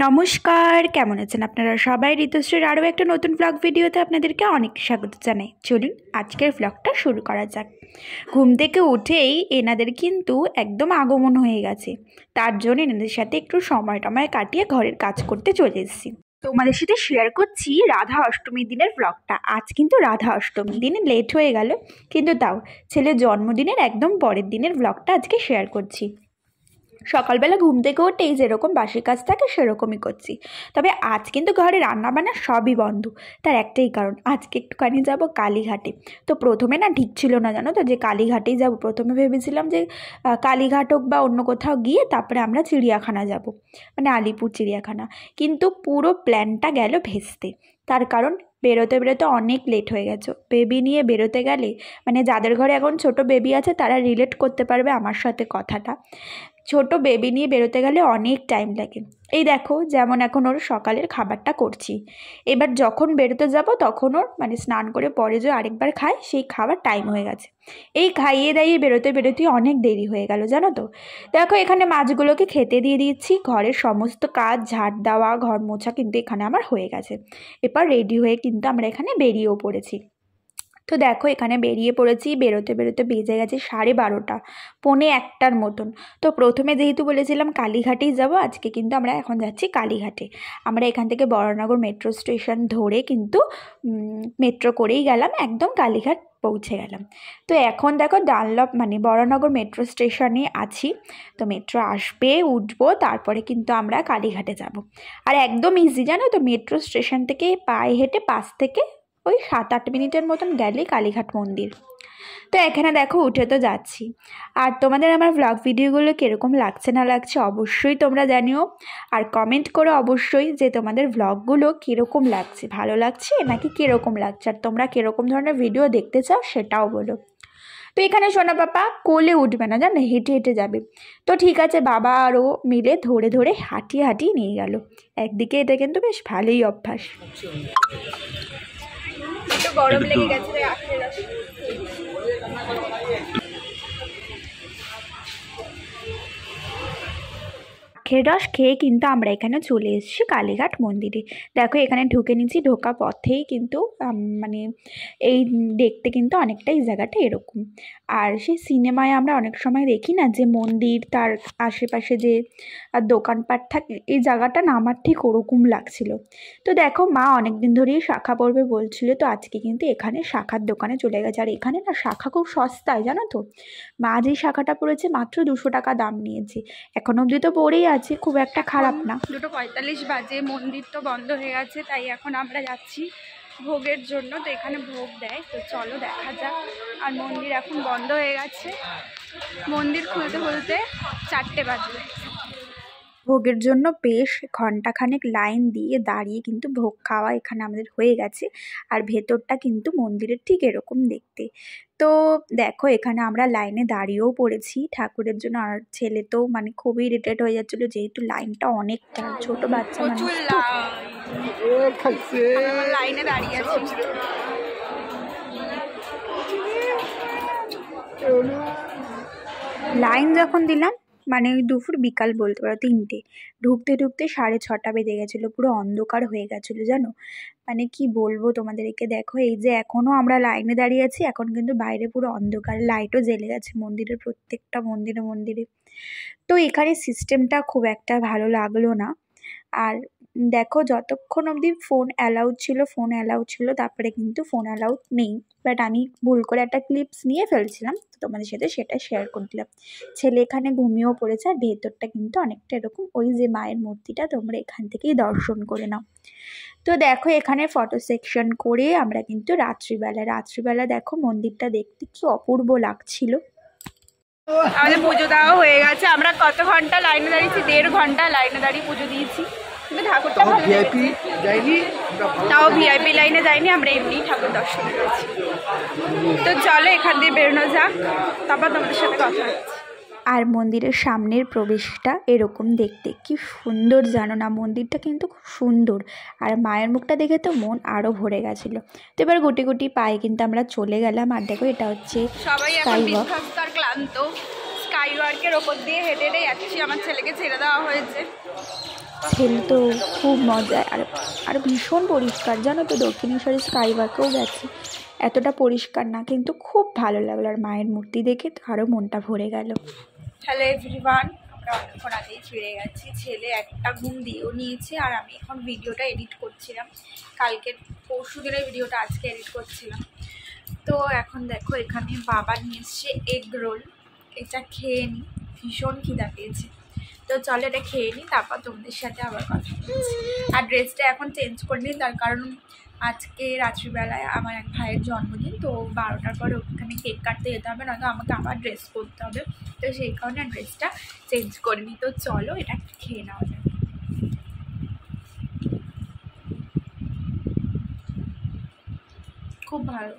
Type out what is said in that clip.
নমস্কার, কেমন আছেন আপনারা সবাই? ঋতুশ্রীর আরও একটা নতুন ব্লগ ভিডিওতে আপনাদেরকে অনেক স্বাগত জানাই। চলুন আজকের ব্লগটা শুরু করা যাক। ঘুম থেকে উঠেই এনাদের কিন্তু একদম আগমন হয়ে গেছে, তার জন্য এনাদের সাথে একটু সময় কাটিয়ে ঘরের কাজ করতে চলে এসেছি। তোমাদের সাথে শেয়ার করছি রাধা অষ্টমীর দিনের ব্লগটা। আজ কিন্তু রাধা অষ্টমী, দিনে লেট হয়ে গেল, কিন্তু তাও ছেলের জন্মদিনের একদম পরের দিনের ব্লগটা আজকে শেয়ার করছি। সকালবেলা ঘুম থেকে উঠেই যেরকম বাসি কাজ থাকে সেরকমই করছি, তবে আজ কিন্তু ঘরে রান্নাবান্না সবই বন্ধ। তার একটাই কারণ, আজকে একটুখানি যাব কালীঘাটে। তো প্রথমে না ঠিক ছিল না, জানো তো, যে কালীঘাটেই যাব। প্রথমে ভেবেছিলাম যে কালীঘাট হোক বা অন্য কোথাও গিয়ে তারপরে আমরা চিড়িয়াখানা যাব, মানে আলিপুর চিড়িয়াখানা। কিন্তু পুরো প্ল্যানটা গেল ভেস্তে। তার কারণ বেরোতে বেরোতে অনেক লেট হয়ে গেছে। বেবি নিয়ে বেরোতে গেলে, মানে যাদের ঘরে এখন ছোট বেবি আছে তারা রিলেট করতে পারবে আমার সাথে কথাটা। ছোট বেবি নিয়ে বেরোতে গেলে অনেক টাইম লাগে। এই দেখো, যেমন এখন ওর সকালের খাবারটা করছি, এবার যখন বেরোতে যাব তখন ওর মানে স্নান করে পরে যে আরেকবার খায় সেই খাবার টাইম হয়ে গেছে। এই খাইয়ে দাইয়ে বেরোতে বেরোতেই অনেক দেরি হয়ে গেল, জানো তো। দেখো এখানে মাছগুলোকে খেতে দিয়ে দিচ্ছি, ঘরের সমস্ত কাজ ঝাড় দেওয়া ঘর মোছা কিন্তু এখানে আমার হয়ে গেছে। এবার রেডি হয়ে কিন্তু আমরা এখানে বেরিয়েও পড়েছি। তো দেখো এখানে বেরিয়ে পড়েছি, বেরোতে বেরোতে বেজে গেছে 12:30, পৌনে 1টার মতন। তো প্রথমে যেহেতু বলেছিলাম কালীঘাটেই যাব, আজকে কিন্তু আমরা এখন যাচ্ছি কালীঘাটে। আমরা এখান থেকে বরানগর মেট্রো স্টেশন ধরে কিন্তু মেট্রো করেই গেলাম, একদম কালীঘাট পৌঁছে গেলাম। তো এখন দেখো ডানলপ মানে বরানগর মেট্রো স্টেশনে আছি। তো মেট্রো আসবে, উঠবো, তারপরে কিন্তু আমরা কালীঘাটে যাব। আর একদম ইজি, জানো তো, মেট্রো স্টেশন থেকে পায়ে হেঁটে 5 থেকে ওই 7-8 মিনিটের মতন গেলেই কালীঘাট মন্দির। তো এখানে দেখো উঠে তো যাচ্ছি। আর তোমাদের আমার ব্লগ ভিডিওগুলো কীরকম লাগছে না লাগছে অবশ্যই তোমরা জানিও, আর কমেন্ট করো অবশ্যই যে তোমাদের ব্লগগুলো কীরকম লাগছে, ভালো লাগছে নাকি কীরকম লাগছে, আর তোমরা কীরকম ধরনের ভিডিও দেখতে চাও সেটাও বলো। তো এখানে সোনা পাপা কোলে উঠবে না, জানো, হেঁটে হেঁটে যাবে। তো ঠিক আছে, বাবা আরও মিলে ধরে ধরে হাঁটিয়ে হাঁটিয়ে নিয়ে গেল। একদিকে এটা কিন্তু বেশ ভালোই অভ্যাস। গরম লেগে গেছে। আখের রস খেয়ে কিন্তু আমরা এখানে চলে এসেছি কালীঘাট মন্দিরে। দেখো এখানে ঢুকে নিচ্ছি, ঢোকা পথেই কিন্তু মানে এই দেখতে কিন্তু অনেকটাই জায়গাটা এরকম। আর সেই সিনেমায় আমরা অনেক সময় দেখি না যে মন্দির, তার আশেপাশে যে দোকানপাট থাকে, এই জায়গাটা না আমার ঠিক ওরকম লাগছিল। তো দেখো মা অনেক দিন ধরেই শাখা পড়বে বলছিল, তো আজকে কিন্তু এখানে শাখার দোকানে চলে গেছে। আর এখানে না শাখা খুব সস্তায়, জানো তো। মা যে শাখাটা পড়েছে মাত্র 200 টাকা দাম নিয়েছে, এখন অবধি তো পড়েই আছে, খুব একটা খারাপ না। 2:45 বাজে, মন্দির তো বন্ধ হয়ে গেছে, তাই এখন আমরা যাচ্ছি ভোগের জন্য। তো এখানে ভোগ দেয়, তো চলো দেখা যাক। আর মন্দির এখন বন্ধ হয়ে গেছে, মন্দির খুলতে খুলতে 4টে বাজবে। ভোগের জন্য বেশ ঘণ্টাখানেক লাইন দিয়ে দাঁড়িয়ে কিন্তু ভোগ খাওয়া এখানে আমাদের হয়ে গেছে। আর ভেতরটা কিন্তু মন্দিরের ঠিক এরকম দেখতে। তো দেখো এখানে আমরা লাইনে দাঁড়িয়েও পড়েছি ঠাকুরের জন্য। আর ছেলে তো মানে খুবই ইরিটেট হয়ে যাচ্ছিলো, যেহেতু লাইনটা অনেকটা, ছোট বাচ্চা মানুষ তো। লাইনে দাঁড়িয়ে আছি। লাইন যখন দিলাম, মানে ওই দুপুর বিকাল বলতে পারো 3টে, ঢুকতে ঢুকতে 6:30 বেজে গেছিলো, পুরো অন্ধকার হয়ে গেছিলো, জানো। মানে কি বলবো তোমাদেরকে, দেখো এই যে এখনও আমরা লাইনে দাঁড়িয়ে আছি, এখন কিন্তু বাইরে পুরো অন্ধকার, লাইটও জ্বেলে গেছে মন্দিরের প্রত্যেকটা মন্দিরে মন্দিরে। তো এখানে সিস্টেমটা খুব একটা ভালো লাগলো না। আর দেখো যতক্ষণ অবধি ফোন অ্যালাউড ছিল, তারপরে কিন্তু ফোন অ্যালাউড নেই। বাট আমি ভুল করে একটা ক্লিপস নিয়ে ফেলছিলাম, তো তোমাদের সাথে সেটা শেয়ার করে দিলাম। ছেলে এখানে ঘুমিয়েও পড়েছে। আর ভেতরটা কিন্তু অনেকটা এরকম, ওই যে মায়ের মূর্তিটা তোমরা এখান থেকেই দর্শন করে নাও। তো দেখো এখানে ফটো সেকশন করে আমরা কিন্তু রাত্রিবেলা দেখো মন্দিরটা দেখতে কি অপূর্ব লাগছিল। আমাদের পুজো দেওয়া হয়ে গেছে। আমরা কত ঘন্টা লাইনে দাঁড়িয়েছি? 1.5 ঘন্টা লাইনে দাঁড়িয়ে পুজো দিয়েছি। কিন্তু ঠাকুরটা ভালো লেগেছে। তাও ভিআইপি লাইনে যাইনি, আমরা এমনি ঠাকুর দর্শন করেছি। তো চলো এখান দিয়ে বেরোনো যাক, তারপর তোমাদের সাথে কথা হচ্ছে। আর মন্দিরের সামনের প্রবেশটা এরকম দেখতে কি সুন্দর, জানো না, মন্দিরটা কিন্তু খুব সুন্দর। আর মায়ের মুখটা দেখে তো মন আরও ভরে গেছিলো। তো এবার গুটি গুটি পায়ে কিন্তু আমরা চলে গেলাম। আর দেখো এটা হচ্ছে সবাই এখন বিধ্বস্ত আর ক্লান্ত, স্কাই ওয়ার্কের ওপর দিয়ে হেঁটে হেঁটে যাচ্ছি। আমার ছেলেকে ছেড়ে দেওয়া হয়েছে, ছেলে তো খুব মজায়, আর ভীষণ পরিষ্কার জানো তো। দক্ষিণেশ্বরে স্কাইওয়াকেও গেছে, এতটা পরিষ্কার না, কিন্তু খুব ভালো লাগলো। আর মায়ের মূর্তি দেখে তো আরও মনটা ভরে গেল। হ্যালো এভরিওয়ান, আমরা অনেকক্ষণ আগেই ফিরে গেছি। ছেলে একটা ঘুম দিয়েও নিয়েছে, আর আমি এখন ভিডিওটা এডিট করছিলাম। কালকের পরশু দিনের ভিডিওটা আজকে এডিট করছিলাম। তো এখন দেখো এখানে বাবা নিয়ে এসছে এগ রোল, এটা খেয়ে নিই, ভীষণ খিদা পেয়েছে। তো চলো এটা খেয়ে নিই, তারপর তোমাদের সাথে আবার কথা বলছি। আর ড্রেসটা এখন চেঞ্জ করে নিই, তার কারণ আজকে রাত্রিবেলায় আমার এক ভাইয়ের জন্মদিন, তো 12টার পরে ওখানে কেক কাটতে যেতে হবে, নয়তো আমাকে আবার ড্রেস করতে হবে। তো সেই কারণে ড্রেসটা চেঞ্জ করে নিই। তো চলো এটা খেয়ে নেওয়া যাবে। খুব ভালো।